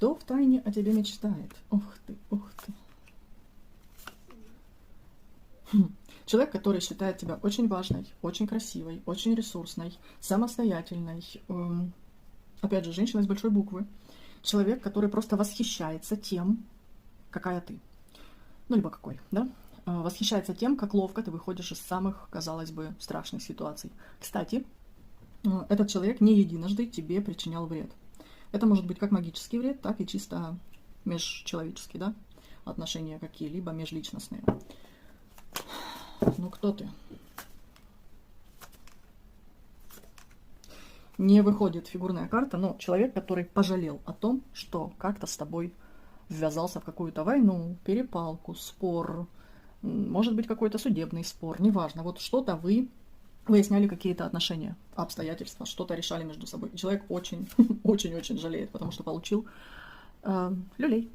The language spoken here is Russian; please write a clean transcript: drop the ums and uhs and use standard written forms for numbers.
Кто втайне о тебе мечтает? Ух ты, ух ты. Человек, который считает тебя очень важной, очень красивой, очень ресурсной, самостоятельной. Опять же, женщина с большой буквы. Человек, который просто восхищается тем, какая ты. Ну, либо какой, да? Восхищается тем, как ловко ты выходишь из самых, казалось бы, страшных ситуаций. Кстати, этот человек не единожды тебе причинял вред. Это может быть как магический вред, так и чисто межчеловеческий, да? Отношения какие-либо межличностные. Ну, кто ты? Не выходит фигурная карта, но человек, который пожалел о том, что как-то с тобой ввязался в какую-то войну, перепалку, спор, может быть, какой-то судебный спор, неважно. Вот что-то вы выясняли, какие-то отношения, обстоятельства, что-то решали между собой. И человек очень, очень-очень жалеет, потому что получил люлей.